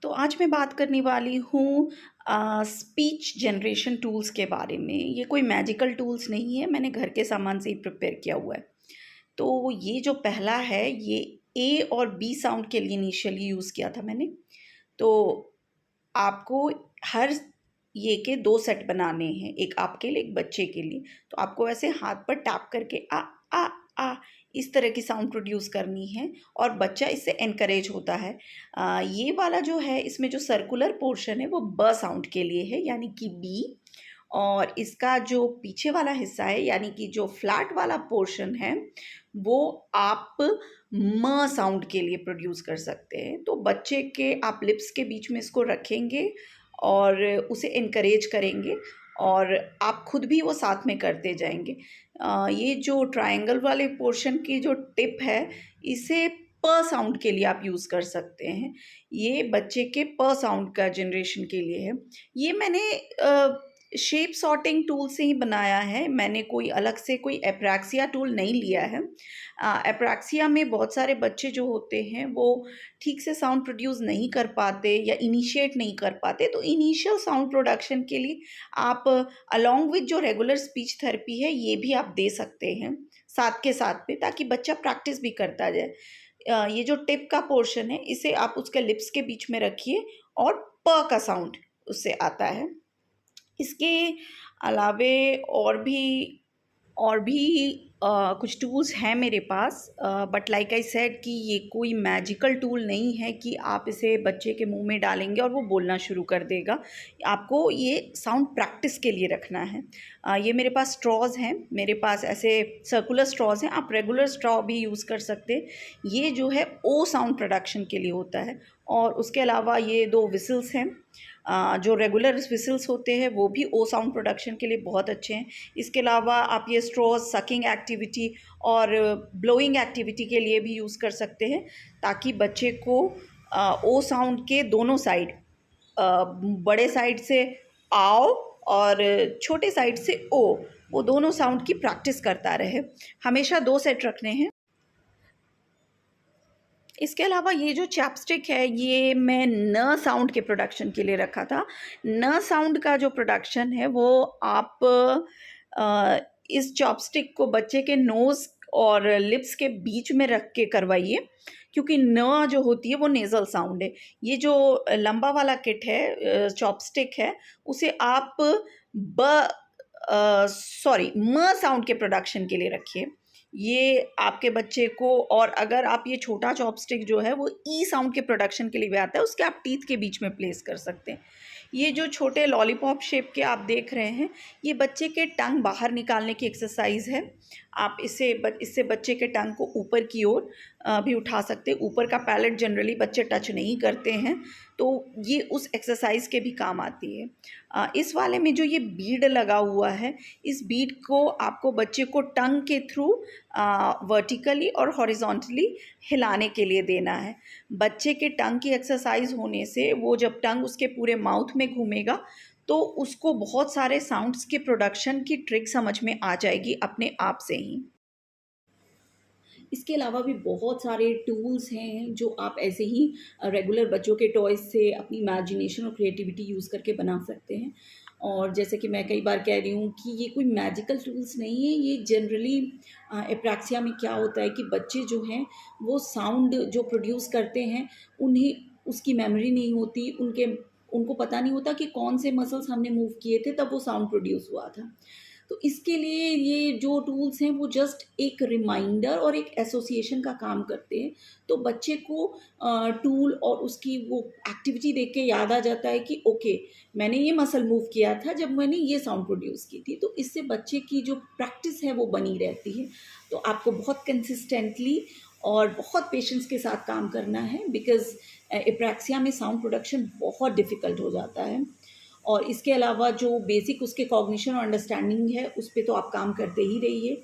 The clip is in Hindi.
तो आज मैं बात करने वाली हूँ स्पीच जनरेशन टूल्स के बारे में। ये कोई मैजिकल टूल्स नहीं है, मैंने घर के सामान से ही प्रिपेयर किया हुआ है। तो ये जो पहला है, ये ए और बी साउंड के लिए इनिशियली यूज़ किया था मैंने। तो आपको हर ये के 2 सेट बनाने हैं, एक आपके लिए, एक बच्चे के लिए। तो आपको ऐसे हाथ पर टैप करके आ, आ, आ इस तरह की साउंड प्रोड्यूस करनी है और बच्चा इससे एनकरेज होता है। ये वाला जो है, इसमें जो सर्कुलर पोर्शन है वो ब साउंड के लिए है, यानी कि बी। और इसका जो पीछे वाला हिस्सा है, यानी कि जो फ्लैट वाला पोर्शन है, वो आप म साउंड के लिए प्रोड्यूस कर सकते हैं। तो बच्चे के आप लिप्स के बीच में इसको रखेंगे और उसे एनकरेज करेंगे और आप खुद भी वो साथ में करते जाएंगे। ये जो ट्रायंगल वाले पोर्शन की जो टिप है, इसे प साउंड के लिए आप यूज़ कर सकते हैं। ये बच्चे के प साउंड का जनरेशन के लिए है। ये मैंने शेप सॉर्टिंग टूल से ही बनाया है, मैंने कोई अलग से कोई एप्रैक्सिया टूल नहीं लिया है। एप्रैक्सिया में बहुत सारे बच्चे जो होते हैं वो ठीक से साउंड प्रोड्यूस नहीं कर पाते या इनिशिएट नहीं कर पाते। तो इनिशियल साउंड प्रोडक्शन के लिए आप अलॉन्ग विथ जो रेगुलर स्पीच थेरेपी है, ये भी आप दे सकते हैं साथ के साथ में, ताकि बच्चा प्रैक्टिस भी करता जाए। ये जो टिप का पोर्शन है, इसे आप उसके लिप्स के बीच में रखिए और प का साउंड उससे आता है। इसके अलावे और भी कुछ टूल्स हैं मेरे पास, बट लाइक आई सेड कि ये कोई मैजिकल टूल नहीं है कि आप इसे बच्चे के मुंह में डालेंगे और वो बोलना शुरू कर देगा। आपको ये साउंड प्रैक्टिस के लिए रखना है। ये मेरे पास स्ट्रॉज़ हैं, मेरे पास ऐसे सर्कुलर स्ट्रॉज़ हैं, आप रेगुलर स्ट्रॉ भी यूज़ कर सकते हैं। ये जो है ओ साउंड प्रोडक्शन के लिए होता है। और उसके अलावा ये 2 विसल्स हैं, जो रेगुलर विसल्स होते हैं वो भी ओ साउंड प्रोडक्शन के लिए बहुत अच्छे हैं। इसके अलावा आप ये स्ट्रॉ सकिंग एक्टिविटी और ब्लोइंग एक्टिविटी के लिए भी यूज़ कर सकते हैं, ताकि बच्चे को ओ साउंड के दोनों साइड, बड़े साइड से आओ और छोटे साइड से ओ, वो दोनों साउंड की प्रैक्टिस करता रहे। हमेशा 2 सेट रखने हैं। इसके अलावा ये जो चैपस्टिक है, ये मैं न साउंड के प्रोडक्शन के लिए रखा था। न साउंड का जो प्रोडक्शन है वो आप इस चॉपस्टिक को बच्चे के नोज़ और लिप्स के बीच में रख के करवाइए, क्योंकि न जो होती है वो नेज़ल साउंड है। ये जो लंबा वाला किट है, चॉपस्टिक है, उसे आप म साउंड के प्रोडक्शन के लिए रखिए। ये आपके बच्चे को, और अगर आप ये छोटा चॉपस्टिक जो है वो ई साउंड के प्रोडक्शन के लिए भी आता है, उसके आप टीथ के बीच में प्लेस कर सकते हैं। ये जो छोटे लॉलीपॉप शेप के आप देख रहे हैं, ये बच्चे के टंग बाहर निकालने की एक्सरसाइज है। आप इससे बच्चे के टंग को ऊपर की ओर भी उठा सकते हैं। ऊपर का पैलेट जनरली बच्चे टच नहीं करते हैं, तो ये उस एक्सरसाइज के भी काम आती है। इस वाले में जो ये बीड लगा हुआ है, इस बीड को आपको बच्चे को टंग के थ्रू वर्टिकली और हॉरिजॉन्टली हिलाने के लिए देना है। बच्चे के टंग की एक्सरसाइज होने से वो जब टंग उसके पूरे माउथ में घूमेगा, तो उसको बहुत सारे साउंड्स के प्रोडक्शन की ट्रिक समझ में आ जाएगी अपने आप से ही। इसके अलावा भी बहुत सारे टूल्स हैं जो आप ऐसे ही रेगुलर बच्चों के टॉयज़ से अपनी इमेजिनेशन और क्रिएटिविटी यूज़ करके बना सकते हैं। और जैसे कि मैं कई बार कह रही हूँ कि ये कोई मैजिकल टूल्स नहीं है, ये जनरली एप्रैक्सिया में क्या होता है कि बच्चे जो हैं वो साउंड जो प्रोड्यूस करते हैं, उन्हें उसकी मेमोरी नहीं होती, उनको पता नहीं होता कि कौन से मसल्स हमने मूव किए थे तब वो साउंड प्रोड्यूस हुआ था। तो इसके लिए ये जो टूल्स हैं वो जस्ट एक रिमाइंडर और एक एसोसिएशन का काम करते हैं। तो बच्चे को टूल और उसकी वो एक्टिविटी देख के याद आ जाता है कि ओके, मैंने ये मसल मूव किया था जब मैंने ये साउंड प्रोड्यूस की थी। तो इससे बच्चे की जो प्रैक्टिस है वो बनी रहती है। तो आपको बहुत कंसिस्टेंटली और बहुत पेशेंस के साथ काम करना है, बिकॉज़ एप्रैक्सिया में साउंड प्रोडक्शन बहुत डिफ़िकल्ट हो जाता है। और इसके अलावा जो बेसिक उसके कॉग्निशन और अंडरस्टैंडिंग है, उस पे तो आप काम करते ही रहिए।